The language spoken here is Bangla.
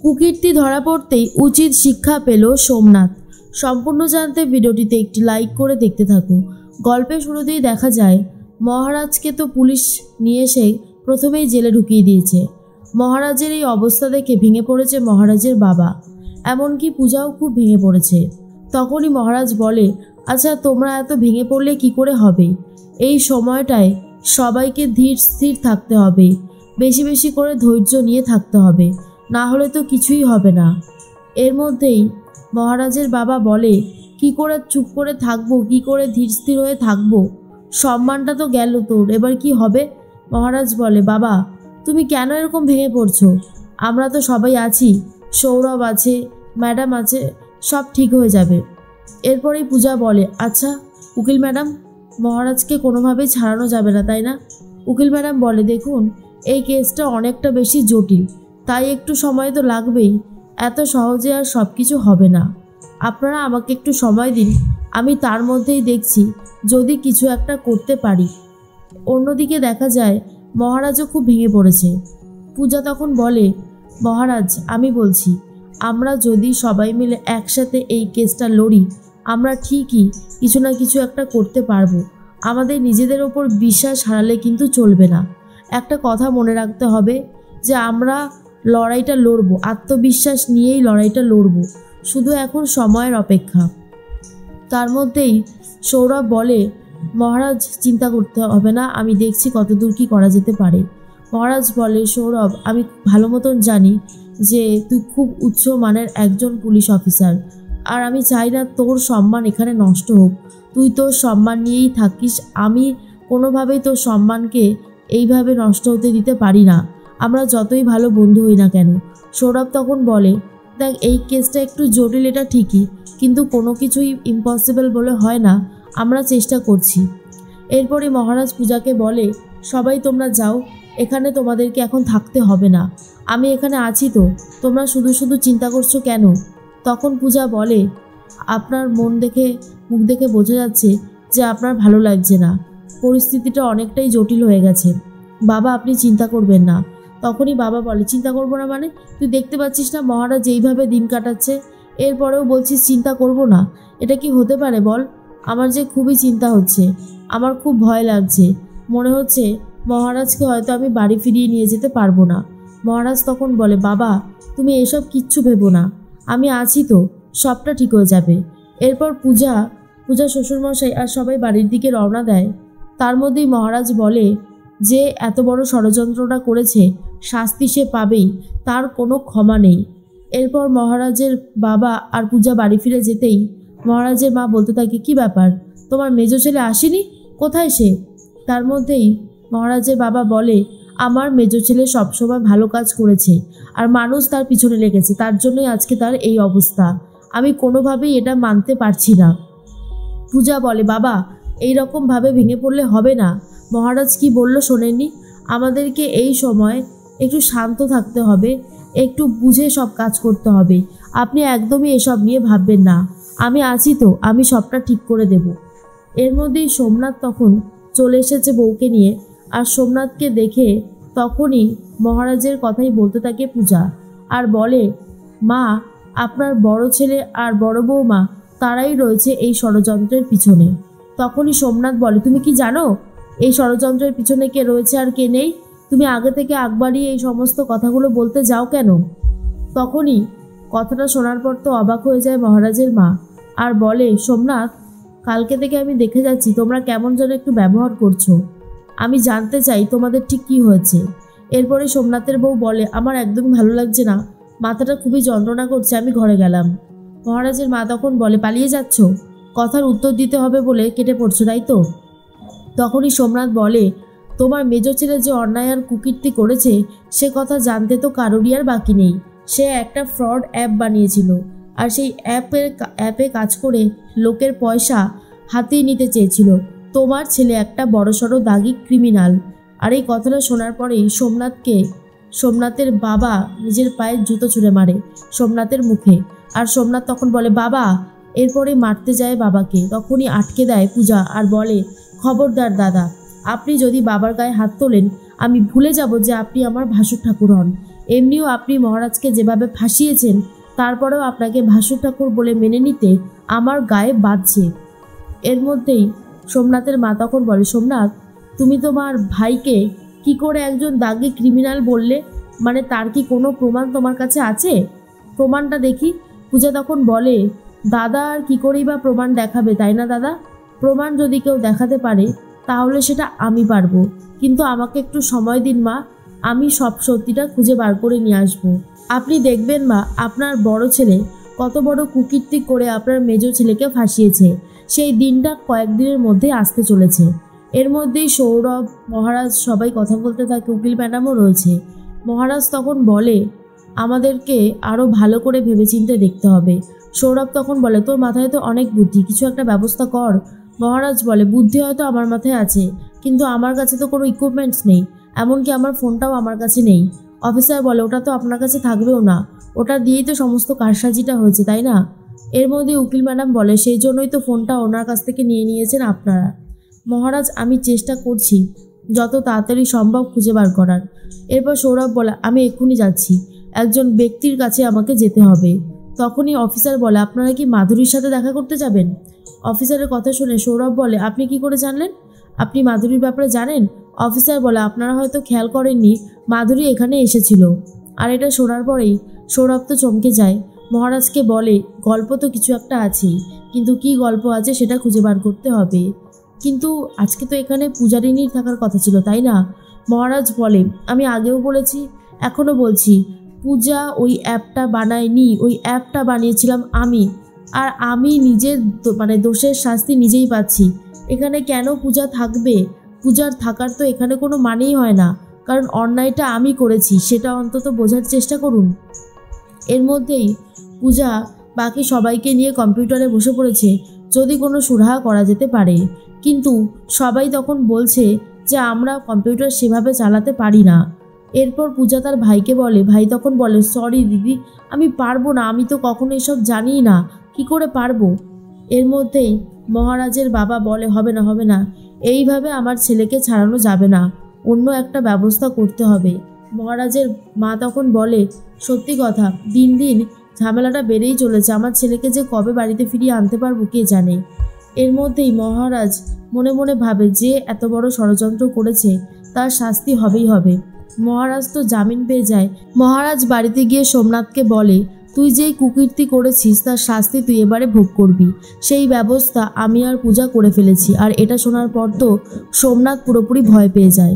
কুকীর্তি ধরা পড়তেই উচিত শিক্ষা পেল সোমনাথ। সম্পূর্ণ জানতে ভিডিওটিতে একটি লাইক করে দেখতে থাকো। গল্পের শুরুতেই দেখা যায় মহারাজকে তো পুলিশ নিয়ে এসে প্রথমেই জেলে ঢুকিয়ে দিয়েছে। মহারাজের এই অবস্থা দেখে ভেঙে পড়েছে মহারাজের বাবা, এমনকি পূজাও খুব ভেঙে পড়েছে। তখনই মহারাজ বলে, আচ্ছা তোমরা এত ভেঙে পড়লে কি করে হবে? এই সময়টায় সবাইকে ধীর স্থির থাকতে হবে, বেশি বেশি করে ধৈর্য নিয়ে থাকতে হবে, না হলে তো কিছুই হবে না। এর মধ্যেই মহারাজের বাবা বলে, কি করে চুপ করে থাকবো, কি করে ধীর স্থির হয়ে থাকবো? সম্মানটা তো গেল তোর, এবার কি হবে? মহারাজ বলে, বাবা তুমি কেন এরকম ভেঙে পড়ছো? আমরা তো সবাই আছি, সৌরভ আছে, ম্যাডাম আছে, সব ঠিক হয়ে যাবে। এরপরেই পূজা বলে, আচ্ছা উকিল ম্যাডাম, মহারাজকে কোনোভাবেই ছাড়ানো যাবে না তাই না? উকিল ম্যাডাম বলে, দেখুন এই কেসটা অনেকটা বেশি জটিল, তাই একটু সময় তো লাগবেই, এত সহজে আর সব কিছু হবে না। আপনারা আমাকে একটু সময় দিন, আমি তার মধ্যেই দেখছি যদি কিছু একটা করতে পারি। অন্যদিকে দেখা যায় মহারাজও খুব ভেঙে পড়েছে। পূজা তখন বলে, মহারাজ আমি বলছি, আমরা যদি সবাই মিলে একসাথে এই কেসটা লড়ি, আমরা ঠিকই কিছু না কিছু একটা করতে পারবো। আমাদের নিজেদের ওপর বিশ্বাস হারালে কিন্তু চলবে না। একটা কথা মনে রাখতে হবে যে আমরা লড়াইটা লড়বো, আত্মবিশ্বাস নিয়েই লড়াইটা লড়বো, শুধু এখন সময়ের অপেক্ষা। তার মধ্যেই সৌরভ বলে, মহারাজ চিন্তা করতে হবে না, আমি দেখছি কতদূর কি করা যেতে পারে। মহারাজ বলে, সৌরভ আমি ভালো মতন জানি যে তুই খুব উচ্চ মানের একজন পুলিশ অফিসার, আর আমি চাই না তোর সম্মান এখানে নষ্ট হোক। তুই তোর সম্মান নিয়েই থাকিস, আমি কোনোভাবেই তোর সম্মানকে এইভাবে নষ্ট হতে দিতে পারি না, আমরা যতই ভালো বন্ধু হই না কেন। সৌরভ তখন বলে, দেখ এই কেসটা একটু জটিল, এটা ঠিকই, কিন্তু কোনো কিছুই ইম্পসিবল বলে হয় না, আমরা চেষ্টা করছি। এরপরে মহারাজ পূজাকে বলে, সবাই তোমরা যাও, এখানে তোমাদেরকে এখন থাকতে হবে না, আমি এখানে আছি তো, তোমরা শুধু শুধু চিন্তা করছো কেন? তখন পূজা বলে, আপনার মুখ দেখে বোঝা যাচ্ছে যে আপনার ভালো লাগছে না, পরিস্থিতিটা অনেকটাই জটিল হয়ে গেছে। বাবা আপনি চিন্তা করবেন না। তখনই বাবা বলে, চিন্তা করবো না মানে? তুই দেখতে পাচ্ছিস না মহারাজ এইভাবে দিন কাটাচ্ছে, এরপরেও বলছিস চিন্তা করব না? এটা কি হতে পারে বল? আমার যে খুবই চিন্তা হচ্ছে, আমার খুব ভয় লাগছে, মনে হচ্ছে মহারাজকে হয়তো আমি বাড়ি ফিরিয়ে নিয়ে যেতে পারবো না। মহারাজ তখন বলে, বাবা তুমি এসব কিচ্ছু ভেবো না, আমি আছি তো, সবটা ঠিক হয়ে যাবে। এরপর পূজা শ্বশুরমশাই আর সবাই বাড়ির দিকে রওনা দেয়। তার মধ্যেই মহারাজ বলে, যে এত বড় ষড়যন্ত্রটা করেছে শাস্তি সে পাবেই, তার কোনো ক্ষমা নেই। এরপর মহারাজের বাবা আর পূজা বাড়ি ফিরে যেতেই মহারাজের মা বলতে থাকে, কি ব্যাপার, তোমার মেজো ছেলে আসেনি, কোথায় সে? তার মধ্যেই মহারাজের বাবা বলে, আমার মেজো ছেলে সবসময় ভালো কাজ করেছে আর মানুষ তার পিছনে লেগেছে, তার জন্যই আজকে তার এই অবস্থা, আমি কোনোভাবেই এটা মানতে পারছি না। পূজা বলে, বাবা এই রকমভাবে ভেঙে পড়লে হবে না, মহারাজ কি বলল শোনেননি? আমাদেরকে এই সময় একটু শান্ত থাকতে হবে, একটু বুঝে সব কাজ করতে হবে, আপনি একদমই এসব নিয়ে ভাববেন না, আমি আছি তো, আমি সবটা ঠিক করে দেব। এর মধ্যেই সোমনাথ তখন চলে এসেছে বউকে নিয়ে, আর সোমনাথকে দেখে তখনই মহারাজের কথাই বলতে থাকে পূজা, আর বলে, মা আপনার বড় ছেলে আর বড় বৌমা তারাই রয়েছে এই ষড়যন্ত্রের পিছনে। তখনই সোমনাথ বলে, তুমি কি জানো এই ষড়যন্ত্রের পিছনে কে রয়েছে আর কে নেই? তুমি আগে থেকে আগবাড়িয়ে এই সমস্ত কথাগুলো বলতে যাও কেন? তখনই কথাটা শোনার পর তো অবাক হয়ে যায় মহারাজের মা, আর বলে, সোমনাথ কালকে থেকে আমি দেখে যাচ্ছি তোমরা কেমন যেন একটু ব্যবহার করছো, আমি জানতে চাই তোমাদের ঠিক কী হয়েছে। এরপরে সোমনাথের বউ বলে, আমার একদমই ভালো লাগছে না, মাথাটা খুবই যন্ত্রণা করছে, আমি ঘরে গেলাম। মহারাজের মা তখন বলে, পালিয়ে যাচ্ছ? কথার উত্তর দিতে হবে বলে কেটে পড়ছো তাই তো? তখনই সোমনাথ বলে, তোমার মেজো ছেলে যে অন্যায় আর কুকীর্তি করেছে সে কথা জানতে তো কারোরই আর বাকি নেই। সে একটা ফ্রড অ্যাপ বানিয়েছিল, আর সেই অ্যাপে কাজ করে লোকের পয়সা হাতিয়ে নিতে চেয়েছিল। তোমার ছেলে একটা বড়সড় দাগি ক্রিমিনাল। আর এই কথাটা শোনার পরেই সোমনাথের বাবা নিজের পায়ের জুতো ছুঁড়ে মারে সোমনাথের মুখে। আর সোমনাথ তখন বলে, বাবা, এরপরে মারতে যায় বাবাকে। তখনই আটকে দেয় পূজা আর বলে, খবরদার দাদা, আপনি যদি বাবার গায়ে হাত তোলেন আমি ভুলে যাব যে আপনি আমার ভাসুর ঠাকুর হন। এমনিও আপনি মহারাজকে যেভাবে ফাঁসিয়েছেন তারপরেও আপনাকে ভাসুর ঠাকুর বলে মেনে নিতে আমার গায়ে বাজছে। এর মধ্যেই সোমনাথের মা তখন বলে, সোমনাথ, তুমি তোমার ভাইকে কি করে একজন দাগি ক্রিমিনাল বললে? মানে তার কি কোনো প্রমাণ তোমার কাছে আছে? প্রমাণটা দেখি। পূজা তখন বলে, দাদা আর কী করেই বা প্রমাণ দেখাবে, তাই না দাদা? প্রমাণ যদি কেউ দেখাতে পারে তাহলে সেটা আমি পারবো, কিন্তু আমাকে একটু সময় দিন মা, আমি সব সত্যিটা খুঁজে বার করে নিয়ে আসবো। আপনি দেখবেন মা, আপনার বড় ছেলে কত বড় কুকীর্তি করে আপনার মেজ ছেলেকে ফাঁসিয়েছে। সেই দিনটা কয়েকদিনের মধ্যে আসতে চলেছে। এর মধ্যেই সৌরভ, মহারাজ সবাই কথা বলতে থাকে, উকিল ম্যাডামও রয়েছে। মহারাজ তখন বলে, আমাদেরকে আরও ভালো করে ভেবেচিন্তে দেখতে হবে। সৌরভ তখন বলে, তোর মাথায় তো অনেক বুদ্ধি, কিছু একটা ব্যবস্থা কর। মহারাজ বলে, বুদ্ধি হয়তো আমার মাথায় আছে, কিন্তু আমার কাছে তো কোনো ইকুইপমেন্টস নেই, এমনকি আমার ফোনটাও আমার কাছে নেই। অফিসার বলে, ওটা তো আপনার কাছে থাকবেও না, ওটা দিয়েই তো সমস্ত কারসাজিটা হয়েছে, তাই না? এর মধ্যে উকিল ম্যাডাম বলে, সেই জন্যই তো ফোনটা ওনার কাছ থেকে নিয়ে নিয়েছেন আপনারা। মহারাজ, আমি চেষ্টা করছি যত তাড়াতাড়ি সম্ভব খুঁজে বার করার। এরপর সৌরভ বলে, আমি এক্ষুনি যাচ্ছি, একজন ব্যক্তির কাছে আমাকে যেতে হবে। তখনই অফিসার বলে, আপনারা কি মাধুরীর সাথে দেখা করতে যাবেন? অফিসারের কথা শুনে সৌরভ বলে, আপনি কি করে জানলেন? আপনি মাধুরীর ব্যাপারে জানেন? অফিসার বলে, আপনারা হয়তো খেয়াল করেননি, মাধুরী এখানে এসেছিল। আর এটা শোনার পরেই সৌরভ তো চমকে যায়। মহারাজকে বলে, গল্প তো কিছু একটা আছেই, কিন্তু কি গল্প আছে সেটা খুঁজে বার করতে হবে। কিন্তু আজকে তো এখানে পূজারিনীর থাকার কথা ছিল, তাই না? মহারাজ বলে, আমি আগেও বলেছি, এখনও বলছি, পূজা ওই অ্যাপটা বানায়নি, ওই অ্যাপটা বানিয়েছিলাম আমি। আর আমি নিজের দোষের শাস্তি নিজেই পাচ্ছি। এখানে কেন পূজা থাকবে? পূজার থাকার তো এখানে কোনো মানেই হয় না, কারণ অন্যায়টা আমি করেছি, সেটা অন্তত বোঝার চেষ্টা করুন। এর মধ্যেই পূজা বাকি সবাইকে নিয়ে কম্পিউটারে বসে পড়েছে, যদি কোনো সুরাহা করা যেতে পারে। কিন্তু সবাই তখন বলছে যে আমরা কম্পিউটার সেভাবে চালাতে পারি না। এরপর পূজা তার ভাইকে বলে, ভাই তখন বলে, সরি দিদি, আমি পারবো না, আমি তো কখনো এসব জানিই না, কি করে পারবো? এর মধ্যেই মহারাজের বাবা বলে, হবে না, এইভাবে আমার ছেলেকে ছাড়ানো যাবে না, অন্য একটা ব্যবস্থা করতে হবে। মহারাজের মা তখন বলে, সত্যি কথা, দিন দিন ঝামেলাটা বেড়েই চলেছে, আমার ছেলেকে যে কবে বাড়িতে ফিরিয়ে আনতে পারবো কে জানে। এর মধ্যেই মহারাজ মনে মনে ভাবে, যে এত বড় ষড়যন্ত্র করেছে তার শাস্তি হবেই হবে। মহারাজ তো জামিন পেয়ে যায়। মহারাজ বাড়িতে গিয়ে সোমনাথকে বলে, তুই যেই কুকীর্তি করেছিস তার শাস্তি তুই এবারে ভোগ করবি, সেই ব্যবস্থা আমি আর পূজা করে ফেলেছি। আর এটা শোনার পর তো সোমনাথ পুরোপুরি ভয় পেয়ে যায়।